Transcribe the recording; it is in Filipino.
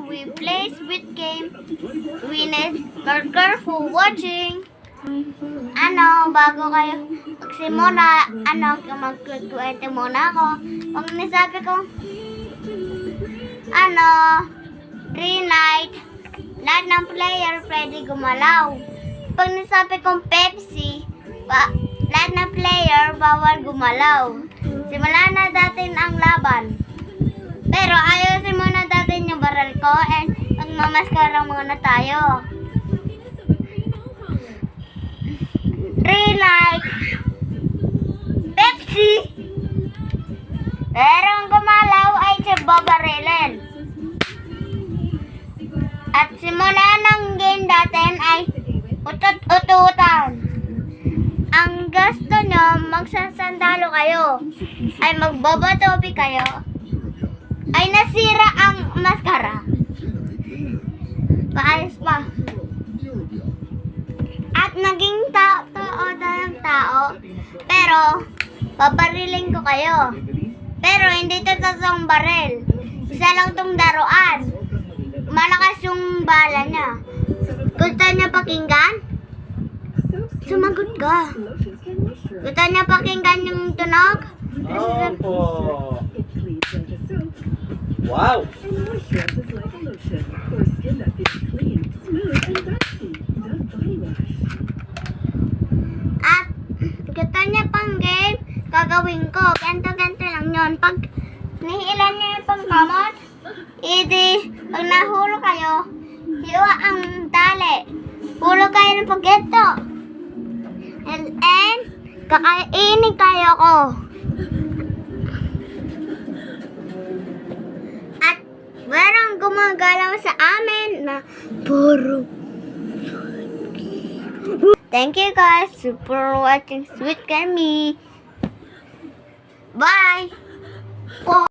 we play Squid Game. We need burger for watching. Bago kayo magsimula, magkukwento muna ako. Pag nasabi ko, green light, lahat ng player pwede gumalaw. Pag nasabi kong Pepsi, lahat ng player bawal gumalaw. Simulan na natin ang laban. Pero ayusin muna natin yung baril ko and magmamaskara muna tayo. Green light, Pepsi. Pero ang gumalaw ay siya babarilin. At simula ng game natin ay utot-ututan. Ang gusto nyo, magsasandalo kayo, ay magbabatobi kayo, ay nasira ang maskara. Paayos pa. At naging tao, pero papariling ko kayo. Pero hindi ito totoong baril. Isa lang itong daruan. Malakas yung bala niya. Gusto niya pakinggan? Sumagot ka. Gusto niya pakinggan yung tunog? Opo. Wow! At gusto niya pang game, gagawin ko. Ganto-ganto lang yun. Pag nihilan niya yung pangkamot, pag nahulog kayo, hiwa ang tali. Hulog kayo ng paggeto. And kakainin kayo ko. At merong gumagalaw sa amin na puro. Thank you guys for watching Squid Game. Bye!